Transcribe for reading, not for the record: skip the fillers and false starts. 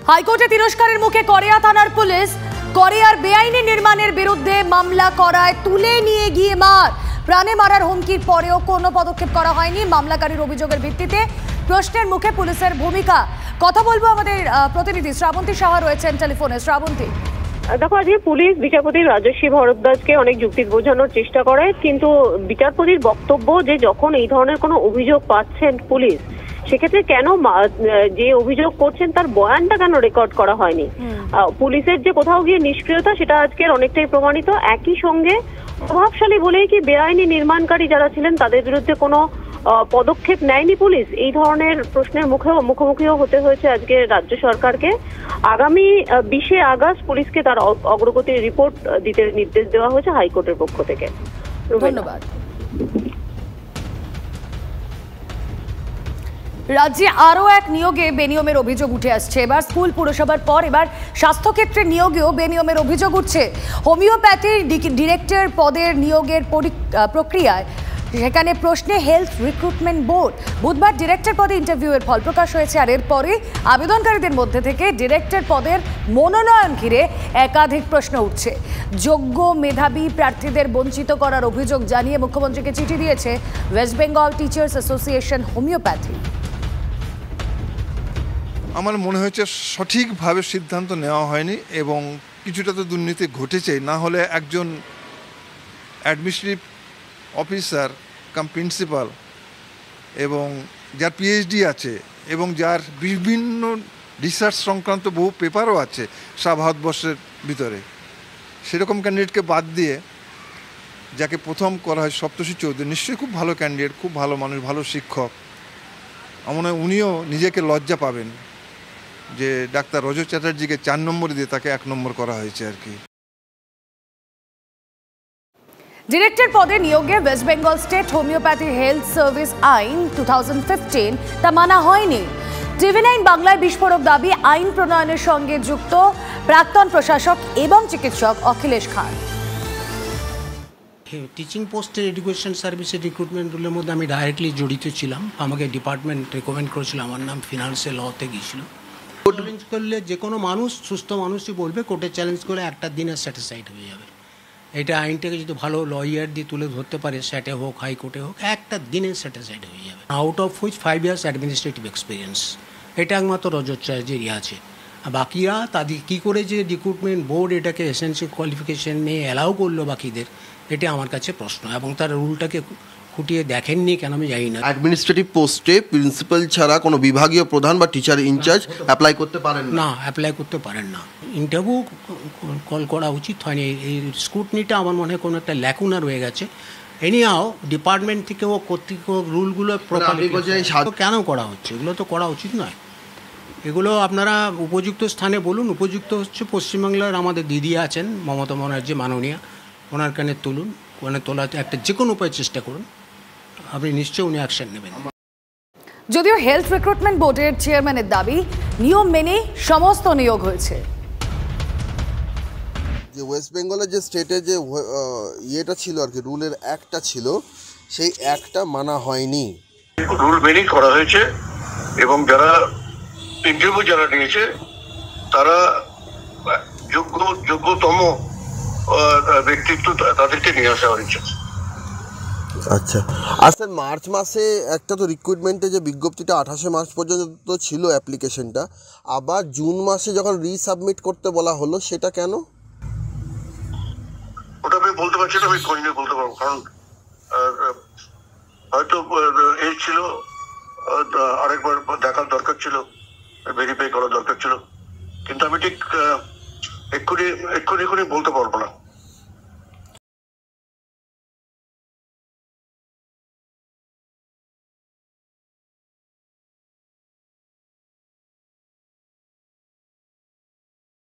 হাইকোর্টে তিরস্কারের মুখে করেয়া থানার পুলিশ। করেয়ার বেআইনি নির্মাণের বিরুদ্ধে মামলা করায় তুলে নিয়ে গিয়ে প্রাণে মারার হুমকির পরেও কোনো পদক্ষেপ করা হয়নি। মামলাকারীর অভিযোগের ভিত্তিতে প্রশ্নের মুখে পুলিশের ভূমিকা। কথা বলবো আমাদের প্রতিনিধি শ্রাবন্তী সাহা রয়েছেন টেলিফোনে। শ্রাবন্তী, দেখো, আজকে পুলিশ বিচারপতি রাজশ্রী ভরদ্বাজকে অনেক যুক্তি বোঝানোর চেষ্টা করে, কিন্তু বিচারপতির বক্তব্য যে যখন এই ধরনের কোনো অভিযোগ পাচ্ছেন পুলিশ, সেক্ষেত্রে কেন যে অভিযোগ করছেন তার বয়ানটা কেন রেকর্ড করা হয়নি। পুলিশের যে কোথাও গিয়ে নিষ্ক্রিয়তা, সেটা আজকের অনেকটাই প্রমাণিত। একই সঙ্গে প্রভাবশালী বলেই কি বেআইনি নির্মাণকারী যারা ছিলেন তাদের বিরুদ্ধে কোনো পদক্ষেপ নেয়নি পুলিশ। এই ধরনের প্রশ্নের মুখোমুখিও হতে হয়েছে আজকে রাজ্য সরকারকে। আগামী 20শে আগস্ট পুলিশকে তার অগ্রগতির রিপোর্ট দিতে নির্দেশ দেওয়া হয়েছে হাইকোর্টের পক্ষ থেকে। ধন্যবাদ। রাজ্যে আরও এক নিয়োগে বেনিয়মের অভিযোগ উঠে আসছে। এবার স্কুল পুরসভার পর এবার স্বাস্থ্যক্ষেত্রে নিয়োগেও বেনিয়মের অভিযোগ উঠছে। হোমিওপ্যাথির ডিরেক্টর পদের নিয়োগের প্রক্রিয়ায় সেখানে প্রশ্নে হেলথ রিক্রুটমেন্ট বোর্ড। বুধবার ডিরেক্টর পদে ইন্টারভিউয়ের ফল প্রকাশ হয়েছে, আর এরপরে আবেদনকারীদের মধ্যে থেকে ডিরেক্টর পদের মনোনয়ন ঘিরে একাধিক প্রশ্ন উঠছে। যোগ্য মেধাবী প্রার্থীদের বঞ্চিত করার অভিযোগ জানিয়ে মুখ্যমন্ত্রীকে চিঠি দিয়েছে West Bengal teachers association homeopathy. আমার মনে হয়েছে সঠিকভাবে সিদ্ধান্ত নেওয়া হয়নি এবং কিছুটা তো দুর্নীতি ঘটেছে। না হলে একজন অ্যাডমিনিস্ট্রেটিভ অফিসার কাম প্রিন্সিপাল এবং যার পিএইচডি আছে এবং যার বিভিন্ন রিসার্চ সংক্রান্ত বহু পেপারও আছে সারা ভারতবর্ষের ভিতরে, সেরকম ক্যান্ডিডেটকে বাদ দিয়ে যাকে প্রথম করা হয় সপ্তর্ষি চৌধুরী, নিশ্চয়ই খুব ভালো ক্যান্ডিডেট, খুব ভালো মানুষ, ভালো শিক্ষক। আমার মনে হয় উনিও নিজেকে লজ্জা পাবেন যে ডাক্তার রজত চ্যাটার্জিকে 4 নম্বর দিয়ে তাকে 1 নম্বর করা হয়েছে আর কি। ডিরেক্টর পদে নিয়োগে West Bengal state homeopathy health service আইন 2015 তা মানা হয়নি। TV9 বাংলায় বিস্ফোরক দাবি, আইন প্রণয়নের সঙ্গে যুক্ত প্রাক্তন প্রশাসক এবং চিকিৎসক অখিলেশ খান। টিচিং পোস্টের এডুকেশন সার্ভিসের রিক্রুটমেন্ট রুলের মধ্যে আমি ডাইরেক্টলি জড়িত ছিলাম। আমাকে ডিপার্টমেন্ট রেকমেন্ড করেছিল, আমার নাম ফিনান্সিয়াল লতে গিয়েছিল। চ্যালেঞ্জ করলে যে কোনো মানুষ, সুস্থ মানুষই বলবে কোর্টে চ্যালেঞ্জ করে একটা দিনে স্যাটিসফাইড হয়ে যাবে। এটা আইনটাকে যদি ভালো লয়ার দিয়ে তুলে ধরতে পারে, স্যাটে হোক হাইকোর্টে হোক, একটা দিনে স্যাটিসফাইড হয়ে যাবে। Out of which 5 years administrative experience, এটা একমাত্র রজত চ্যাটার্জিরই আছে। বাকিরা তাদের কী করে যে রিক্রুটমেন্ট বোর্ড এটাকে এসেন্সিয়াল কোয়ালিফিকেশন নিয়ে অ্যালাউ করলো বাকিদের, এটা আমার কাছে প্রশ্ন। এবং তার রুলটাকে খুঁটিয়ে দেখেননি কেন আমি জানি না। অ্যাডমিনিস্ট্রেটিভ পোস্টে প্রিন্সিপাল ছাড়া কোনো বিভাগীয় প্রধান বা টিচার ইনচার্জ অ্যাপ্লাই করতে পারেন না? অ্যাপ্লাই করতে পারেন না। ইন্টারভিউ কল করা উচিত হয়নি। এই স্ক্রুটনিটা আমার মনে হয় কোনো একটা ল্যাকুনা রয়ে গেছে। এনিহাও ডিপার্টমেন্ট থেকেও কর্তৃপক্ষ রুলগুলো কেন করা হচ্ছে, এগুলো তো করা উচিত নয়। এগুলো আপনারা উপযুক্ত স্থানে বলুন। উপযুক্ত হচ্ছে পশ্চিমবাংলার আমাদের দিদি আছেন মমতা ব্যানার্জি মাননীয়া, ওনার কানে তুলুন, ওনার তোলাতে একটা যে কোনো উপায় চেষ্টা করুন, আপনি নিশ্চয়ই উনি অ্যাকশন নেবেন। যদিও হেলথ রিক্রুটমেন্ট বোর্ডের চেয়ারম্যানের দাবি, নিয়ম মেনে সমস্ত নিয়োগ হয়েছে। যে ওয়েস্ট বেঙ্গলের যে স্টেটে যে ইয়েটা ছিল আর কি, রুলের একটা ছিল, সেই একটা মানা হয়নি। রুল মেনেই করা হয়েছে এবং যারা ইন্টারভিউ যারা নিয়েছে তারা যোগ্যতম ব্যক্তিত্ব, তাদেরকে নিয়ে আসা হয়েছে। আচ্ছা, আর স্যার মার্চ মাসে একটা তো রিক্রুটমেন্টে যে বিজ্ঞপ্তিটা 28শে মার্চ পর্যন্ত ছিল অ্যাপ্লিকেশনটা, আবার জুন মাসে যখন রিসাবমিট করতে বলা হলো, সেটা কেন? ওটা আমি বলতে পারছি না, আমি খোঁজ নিয়ে বলতে পারবো, কারণ হয়তো এই ছিল, আরেকবার দেখার দরকার ছিল, ভেরিফাই করার দরকার ছিল, কিন্তু আমি ঠিক এক্ষুনি বলতে পারবো না।